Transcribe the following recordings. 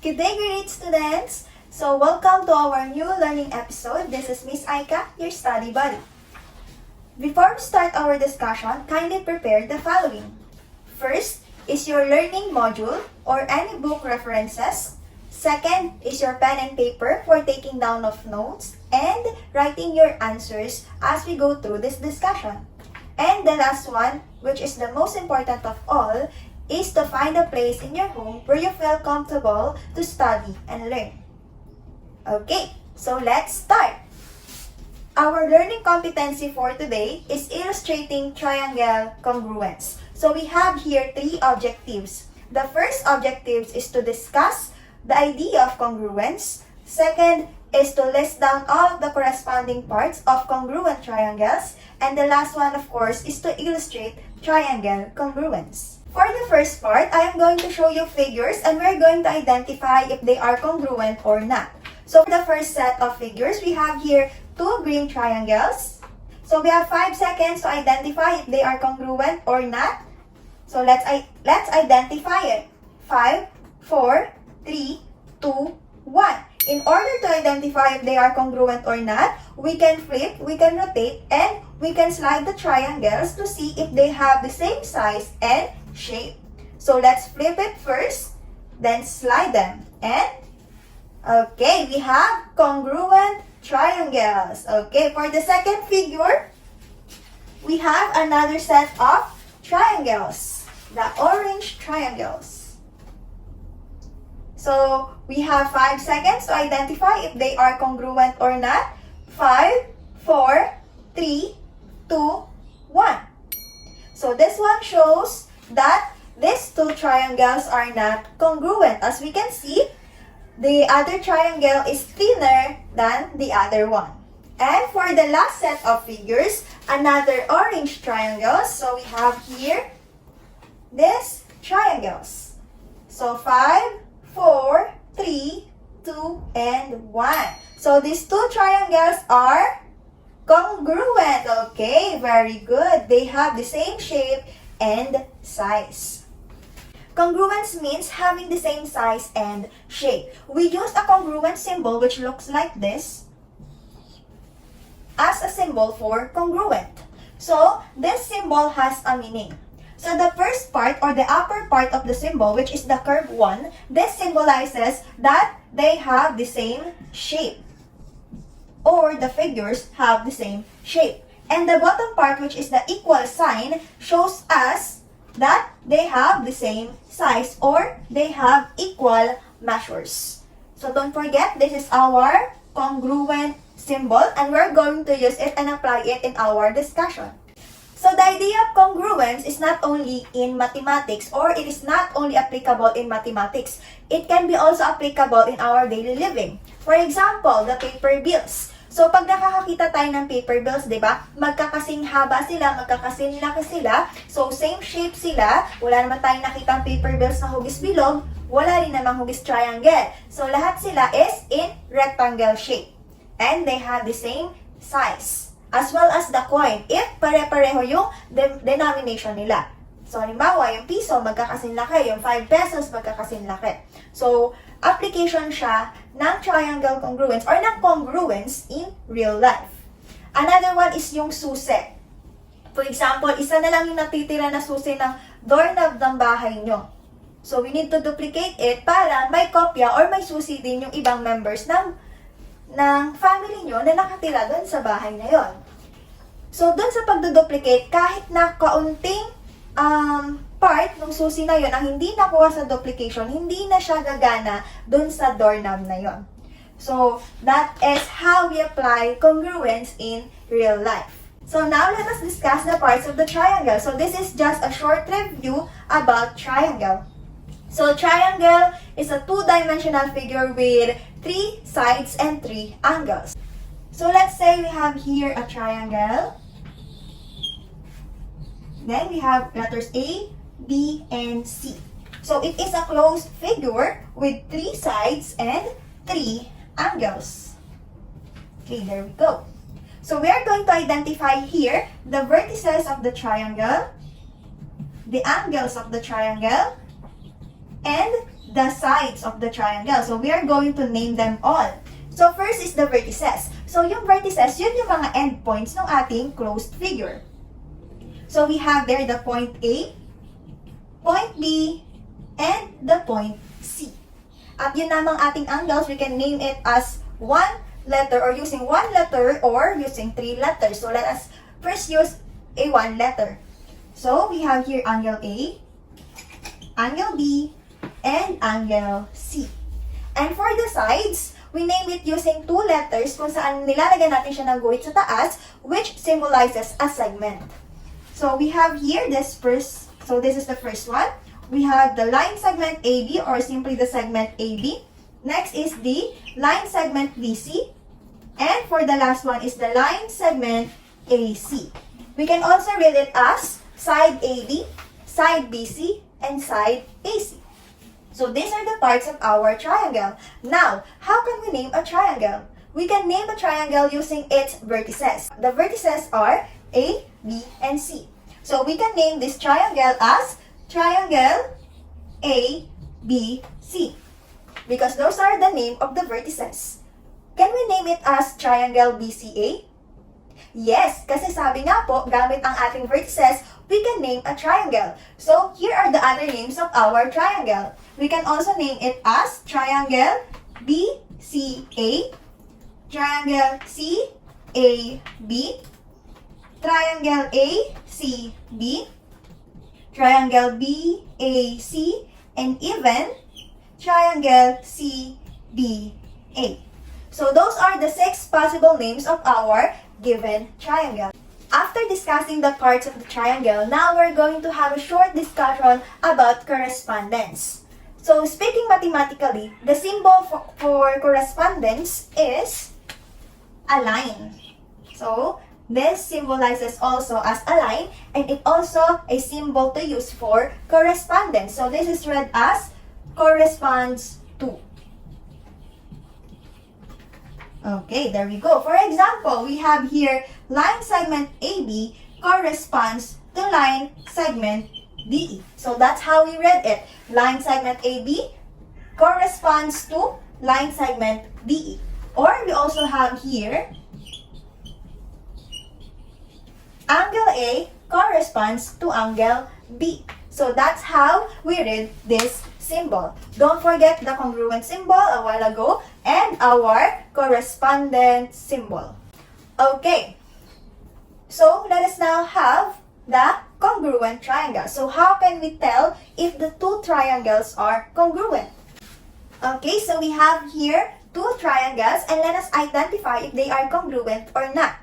Good day, grade students! So, welcome to our new learning episode. This is Miss Aica, your study buddy. Before we start our discussion, kindly prepare the following. First is your learning module or any book references. Second is your pen and paper for taking down of notes and writing your answers as we go through this discussion. And the last one, which is the most important of all, is to find a place in your home where you feel comfortable to study and learn. Okay, so let's start. Our learning competency for today is illustrating triangle congruence. So we have here three objectives. The first objective is to discuss the idea of congruence. Second is to list down all of the corresponding parts of congruent triangles. And the last one, of course, is to illustrate triangle congruence. For the first part, I am going to show you figures and we're going to identify if they are congruent or not. So for the first set of figures, we have here two green triangles. So we have 5 seconds to identify if they are congruent or not. So let's identify it. 5, 4, 3, 2, 1. In order to identify if they are congruent or not, we can flip, we can rotate, and we can slide the triangles to see if they have the same size and shape. So let's flip it first, then slide them. And, okay, we have congruent triangles. Okay, for the second figure, we have another set of triangles, the orange triangles. So, we have 5 seconds to identify if they are congruent or not. 5, 4, 3, 2, 1. So, this one shows that these two triangles are not congruent. As we can see, the other triangle is thinner than the other one. And for the last set of figures, another orange triangle. So, we have here these triangles. So, 5, 4, 3, 2, and 1. So, these two triangles are congruent. Okay, very good. They have the same shape and size. Congruence means having the same size and shape. We use a congruent symbol which looks like this as a symbol for congruent. So, this symbol has a meaning. So, the first part or the upper part of the symbol, which is the curved one, this symbolizes that they have the same shape, or the figures have the same shape. And the bottom part, which is the equal sign, shows us that they have the same size or they have equal measures. So, don't forget, this is our congruent symbol and we're going to use it and apply it in our discussion. So, the idea of congruence is not only in mathematics or it is not only applicable in mathematics. It can be also applicable in our daily living. For example, the paper bills. So, pag nakakakita tayo ng paper bills, di ba? Magkakasing haba sila, magkakasing laki sila. So, same shape sila. Wala naman tayong nakitang paper bills na hugis bilog. Wala rin namang hugis triangle. So, lahat sila is in rectangle shape. And they have the same size. As well as the coin, if pare-pareho yung denomination nila. So, halimbawa, yung piso, magkakasing laki. Yung 5 pesos, magkakasing laki. So, application siya ng triangle congruence or ng congruence in real life. Another one is yung susi. For example, isa na lang yung natitira na susi ng doorknob ng bahay nyo. So, we need to duplicate it para may kopya or may susi din yung ibang members ng family nyo na nakatira doon sa bahay na yon. So, doon sa pagduduplicate, kahit na kaunting part ng susi na yon ang hindi nakuha sa duplication, hindi na siya gagana doon sa doorknob na yon. So, that is how we apply congruence in real life. So, now let us discuss the parts of the triangle. So, this is just a short review about triangle. So, triangle is a two-dimensional figure with 3 sides and 3 angles. So, let's say we have here a triangle. Then, we have letters A, B, and C. So, it is a closed figure with 3 sides and 3 angles. Okay, there we go. So, we are going to identify here the vertices of the triangle, the angles of the triangle, and the sides of the triangle. So we are going to name them all. So first is the vertices. So yung vertices, yun yung mga endpoints ng ating closed figure. So we have there the point A, point B, and the point C. At yun namang ating angles, we can name it as one letter or using one letter or using three letters. So let us first use a one letter. So we have here angle A, angle B, and angle C. And for the sides, we name it using two letters kung saan nilalagyan natin siya ng guhit sa taas, which symbolizes a segment. So we have here this first, so this is the first one. We have the line segment AB or simply the segment AB. Next is the line segment BC. And for the last one is the line segment AC. We can also read it as side AB, side BC, and side AC. So these are the parts of our triangle. Now, how can we name a triangle? We can name a triangle using its vertices. The vertices are A, B, and C. So we can name this triangle as triangle A, B, C. Because those are the name of the vertices. Can we name it as triangle BCA? Yes, kasi sabi nga po, gamit ang ating vertices, we can name a triangle. So, here are the other names of our triangle. We can also name it as triangle BCA, triangle CAB, triangle ACB, triangle BAC, and even triangle CBA. So those are the 6 possible names of our given triangle. After discussing the parts of the triangle, now we're going to have a short discussion about correspondence. So speaking mathematically, the symbol for correspondence is a line. So this symbolizes also as a line, and it also a symbol to use for correspondence. So this is read as corresponds to. Okay, there we go. For example, we have here line segment AB corresponds to line segment DE. So that's how we read it. Line segment AB corresponds to line segment DE. Or we also have here angle A corresponds to angle B. So that's how we read this symbol. Don't forget the congruent symbol a while ago and our correspondence symbol. Okay, so let us now have the congruent triangle. So how can we tell if the two triangles are congruent? Okay, so we have here two triangles and let us identify if they are congruent or not.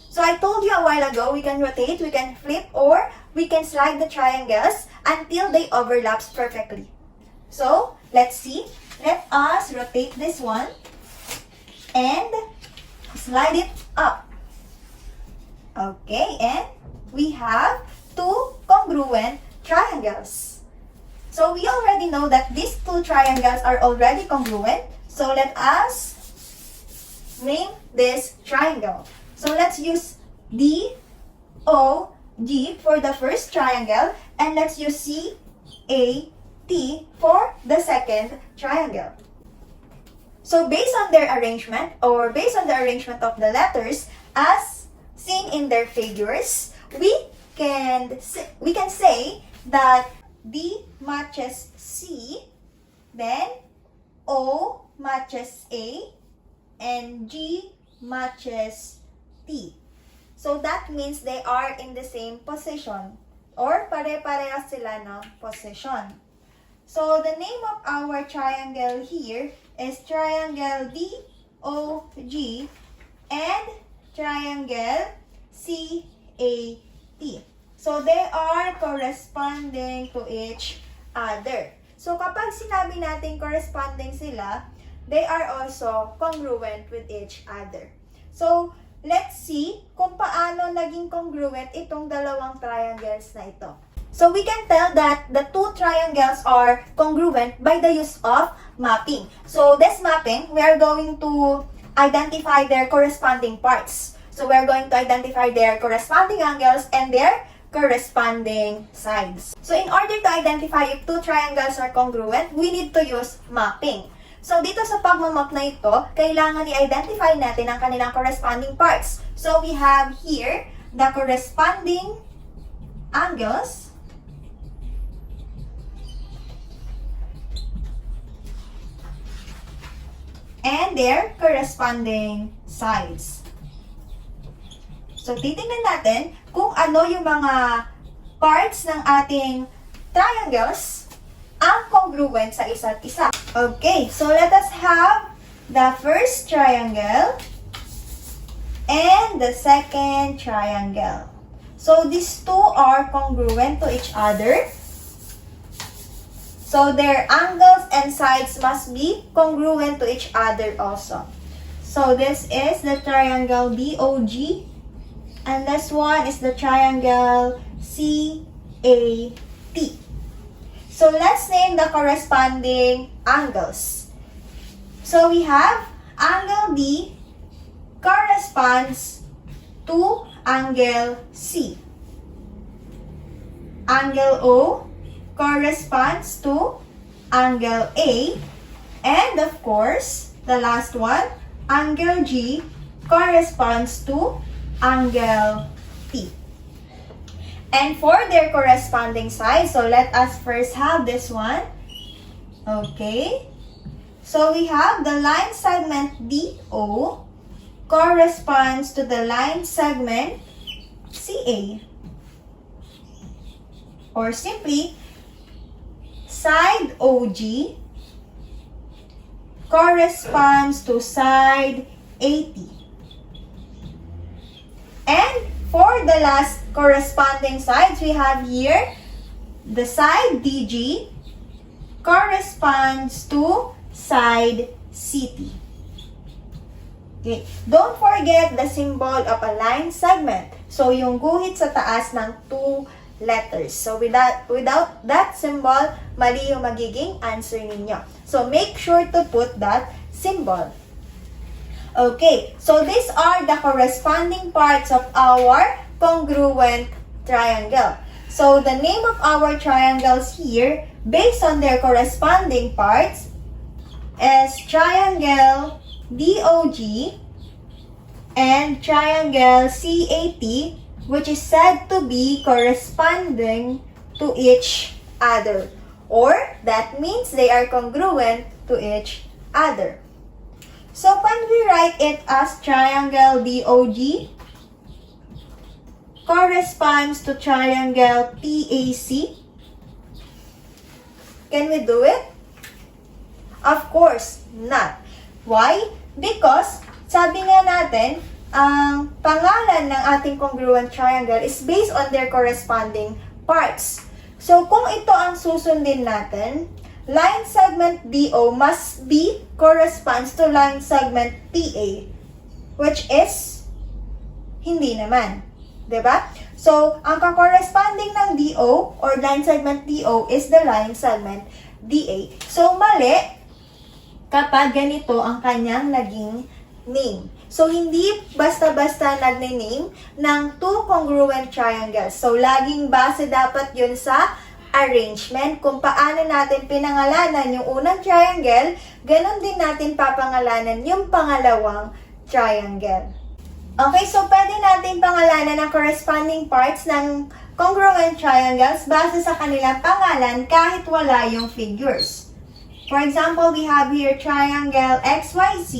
So I told you a while ago, we can rotate, we can flip, or we can slide the triangles until they overlap perfectly. So, let's see. Let us rotate this one and slide it up. Okay, and we have two congruent triangles. So, we already know that these two triangles are already congruent. So, let us name this triangle. So, let's use DOG for the first triangle and let's use CAT for the second triangle. So, based on their arrangement or based on the arrangement of the letters as seen in their figures, we can say that D matches C, then O matches A, and G matches T. So that means they are in the same position or pare-parehas sila ng position. So the name of our triangle here is triangle DOG and triangle CAT. So they are corresponding to each other. So kapag sinabi natin corresponding sila, they are also congruent with each other. So let's see kung paano naging congruent itong dalawang triangles na ito. So we can tell that the two triangles are congruent by the use of mapping. So this mapping, we are going to identify their corresponding parts. So we are going to identify their corresponding angles and their corresponding sides. So in order to identify if two triangles are congruent, we need to use mapping. So dito sa pagmamap na ito, kailangan i-identify natin ang kanilang corresponding parts. So we have here the corresponding angles and their corresponding sides. So, titingnan natin kung ano yung mga parts ng ating triangles ang congruent sa isa't isa. Okay, so let us have the first triangle and the second triangle. So, these two are congruent to each other. So, their angles and sides must be congruent to each other also. So, this is the triangle DOG. And this one is the triangle CAT. So, let's name the corresponding angles. So, we have angle D corresponds to angle C. Angle O corresponds to angle A. And, of course, the last one, angle G corresponds to angle T. And for their corresponding sides, so let us first have this one. Okay. So we have the line segment DO corresponds to the line segment CA. Or simply, side OG corresponds to side AT. And for the last corresponding sides, we have here the side DG corresponds to side CT. Okay. Don't forget the symbol of a line segment. So, yung guhit sa taas ng two letters. So, without that symbol, mali yung magiging answer ninyo. So, make sure to put that symbol. Okay, so these are the corresponding parts of our congruent triangle. So the name of our triangles here, based on their corresponding parts, is triangle DOG and triangle CAT, which is said to be corresponding to each other. Or that means they are congruent to each other. So, when we write it as triangle DOG corresponds to triangle PAC, can we do it? Of course, not. Why? Because, sabi nga natin, ang pangalan ng ating congruent triangle is based on their corresponding parts. So, kung ito ang susundin natin, line segment DO must be corresponds to line segment PA, which is hindi naman. Diba? So, ang ka-corresponding ng DO or line segment DO is the line segment DA. So, mali kapag ganito ang kanyang naging name. So, hindi basta-basta nagne-name ng two congruent triangles. So, laging base dapat yun sa arrangement. Kung paano natin pinangalanan yung unang triangle, ganun din natin papangalanan yung pangalawang triangle. Okay, so pwede natin pangalanan ang corresponding parts ng congruent triangles base sa kanilang pangalan kahit wala yung figures. For example, we have here triangle XYZ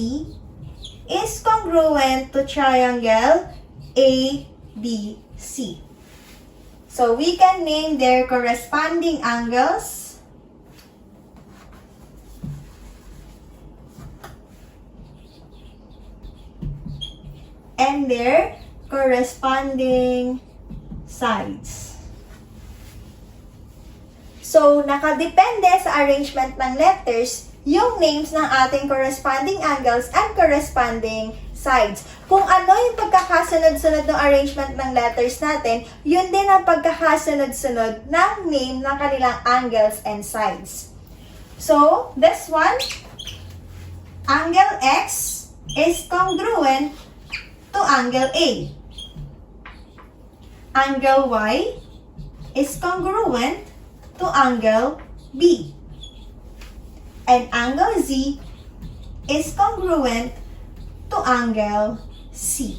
is congruent to triangle ABC. So, we can name their corresponding angles and their corresponding sides. So, nakadepende sa arrangement ng letters yung names ng ating corresponding angles and corresponding sides. Kung ano yung pagkakasunod-sunod ng arrangement ng letters natin, yun din ang pagkakasunod-sunod ng name ng kanilang angles and sides. So, this one, angle X is congruent to angle A. angle Y is congruent to angle B. And angle Z is congruent to angle C.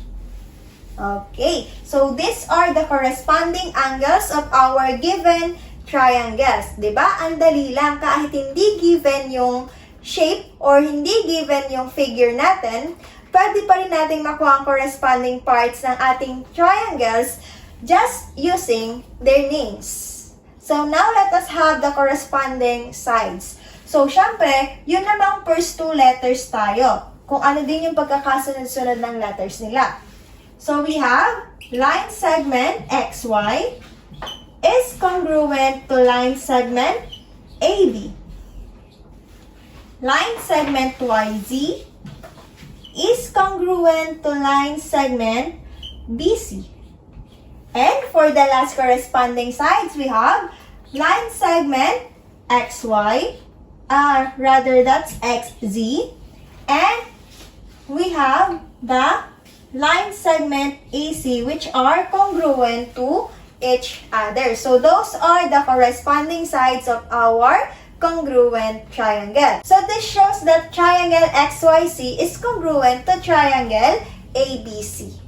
Okay, so these are the corresponding angles of our given triangles. Diba? Ang dali lang, kahit hindi given yung shape or hindi given yung figure natin, pwede pa rin natin makuha ang corresponding parts ng ating triangles just using their names. So now let us have the corresponding sides. So syempre, yun namang first two letters tayo. Kung ano din yung pagkakasunod-sunod ng letters nila. So we have line segment XY is congruent to line segment AB. Line segment YZ is congruent to line segment BC. And for the last corresponding sides, we have line segment XY, that's XZ, and we have the line segment AC, which are congruent to each other. So those are the corresponding sides of our congruent triangle. So this shows that triangle XYZ is congruent to triangle ABC.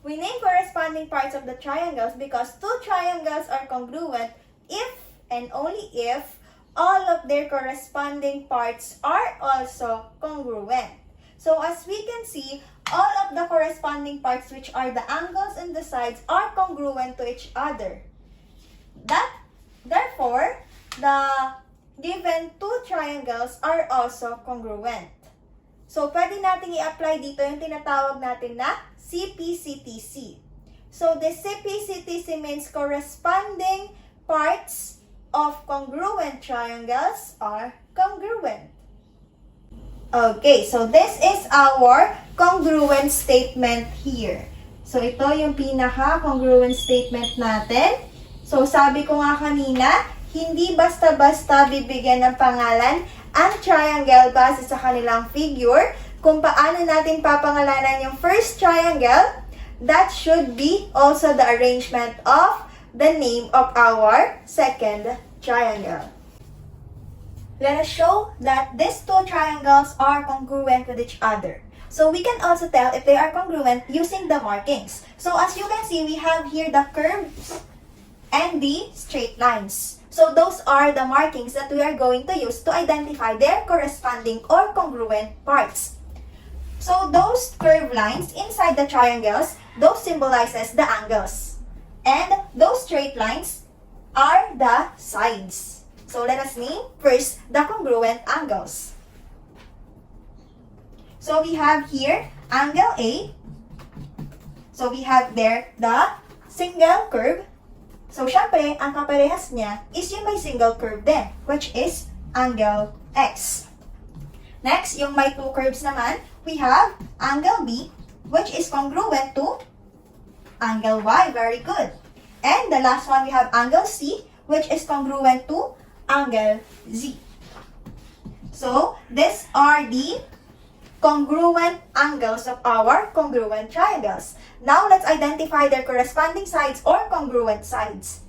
We name corresponding parts of the triangles because two triangles are congruent if and only if all of their corresponding parts are also congruent. So as we can see, all of the corresponding parts, which are the angles and the sides, are congruent to each other. Therefore, the given two triangles are also congruent. So, pwede natin i-apply dito yung tinatawag natin na CPCTC. So, the CPCTC means corresponding parts of congruent triangles are congruent. Okay, so this is our congruent statement here. So, ito yung pinaka-congruent statement natin. So, sabi ko nga kanina, hindi basta-basta bibigyan ng pangalan ang triangle base sa kanilang figure. Kung paano natin papangalanan yung first triangle, that should be also the arrangement of the name of our second triangle. Let us show that these two triangles are congruent with each other. So we can also tell if they are congruent using the markings. So as you can see, we have here the curves and the straight lines. So those are the markings that we are going to use to identify their corresponding or congruent parts. So those curved lines inside the triangles, those symbolizes the angles. And those straight lines are the sides. So let us name first the congruent angles. So we have here angle A. So we have there the single curve. So syempre, ang kaparehas niya is yung may single curve din, which is angle X. Next, yung may two curves naman, we have angle B, which is congruent to angle Y. Very good. And the last one, we have angle C, which is congruent to angle Z. So, these are the congruent angles of our congruent triangles. Now, let's identify their corresponding sides or congruent sides.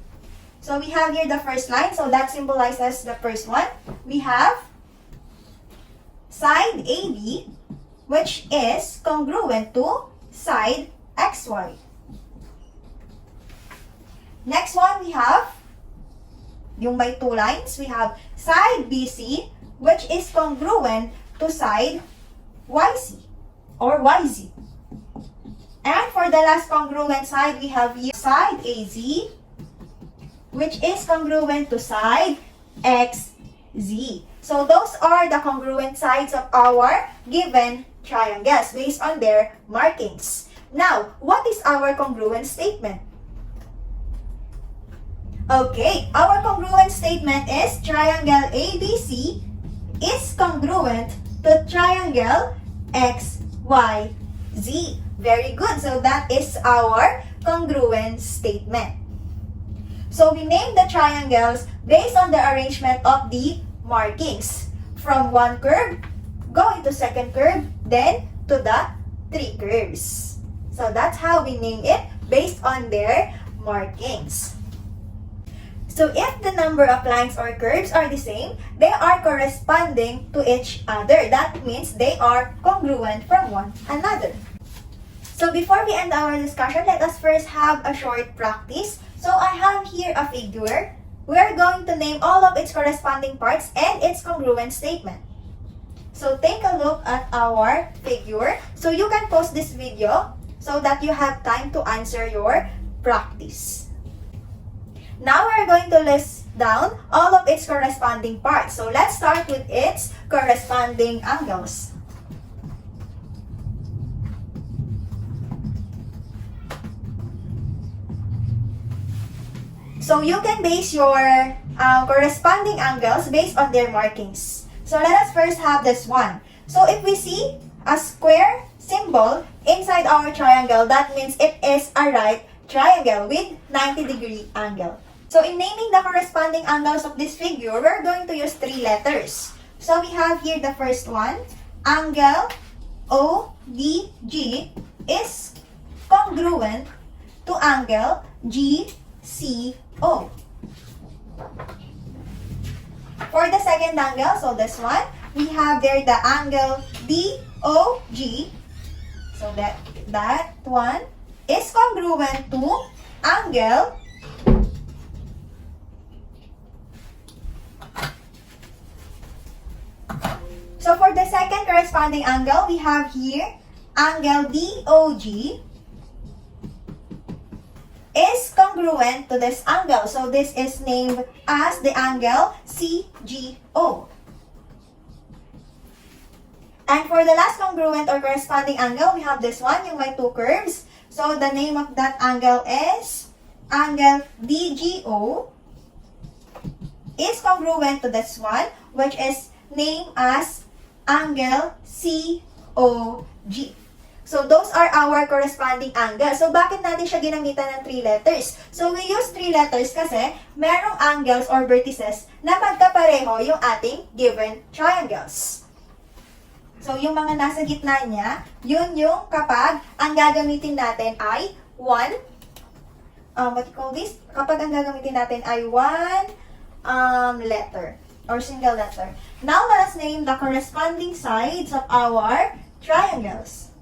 So, we have here the first line. So, that symbolizes the first one. We have side AB, which is congruent to side XY. Next one, we have, yung may two lines, we have side BC, which is congruent to side YC or YZ. And for the last congruent side, we have here side AZ, which is congruent to side XZ. So those are the congruent sides of our given triangles based on their markings. Now, what is our congruent statement? Okay, our congruent statement is triangle ABC is congruent to triangle XYZ. Very good. So that is our congruent statement. So we name the triangles based on the arrangement of the markings. From one curve, going to second curve, then to the three curves. So that's how we name it based on their markings. So if the number of lines or curves are the same, they are corresponding to each other. That means they are congruent from one another. So before we end our discussion, let us first have a short practice. So I have here a figure. We are going to name all of its corresponding parts and its congruent statement. So take a look at our figure. So you can pause this video so that you have time to answer your practice. Now we're going to list down all of its corresponding parts. So let's start with its corresponding angles. So you can base your corresponding angles based on their markings. So let us first have this one. So if we see a square symbol inside our triangle, that means it is a right triangle with 90-degree angle. So in naming the corresponding angles of this figure, we're going to use 3 letters. So we have here the first one, angle ODG is congruent to angle GCO. For the second angle, so this one, we have there the angle DOG. So that one is congruent to angle So for the second corresponding angle, we have here angle DOG is congruent to this angle. So this is named as the angle CGO. And for the last congruent or corresponding angle, we have this one, yung may 2 curves. So the name of that angle is angle DGO is congruent to this one, which is named as angle COG. So those are our corresponding angles. So bakit natin siya ginamitan ng 3 letters? So we use 3 letters kasi merong angles or vertices na magkapareho yung ating given triangles. So yung mga nasa gitna niya, yun yung kapag ang gagamitin natin ay what you call this? Kapag ang gagamitin natin ay one letter or single letter. Now let us name the corresponding sides of our triangles.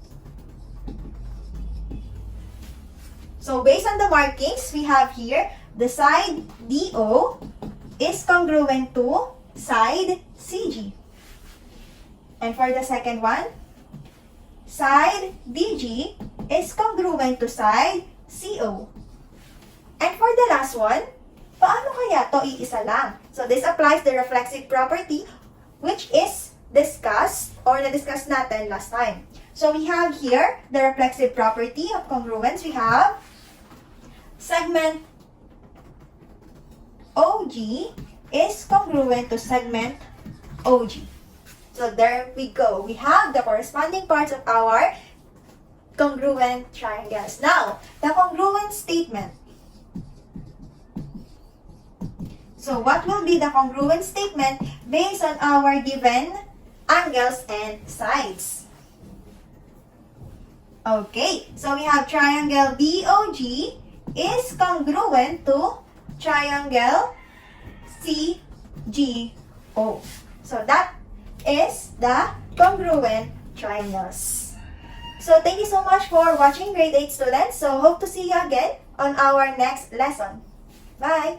So based on the markings, we have here the side DO is congruent to side CG. And for the second one, side DG is congruent to side CO. And for the last one, paano kaya to iisa lang? So this applies the reflexive property which is discussed or na-discuss natin last time. So we have here the reflexive property of congruence. We have segment OG is congruent to segment OG. So there we go. We have the corresponding parts of our congruent triangles. Now, the congruent statement. So what will be the congruent statement based on our given angles and sides? Okay, so we have triangle DOG is congruent to triangle CGO. So that is the congruent triangles. So thank you so much for watching, grade 8 students. So hope to see you again on our next lesson. Bye!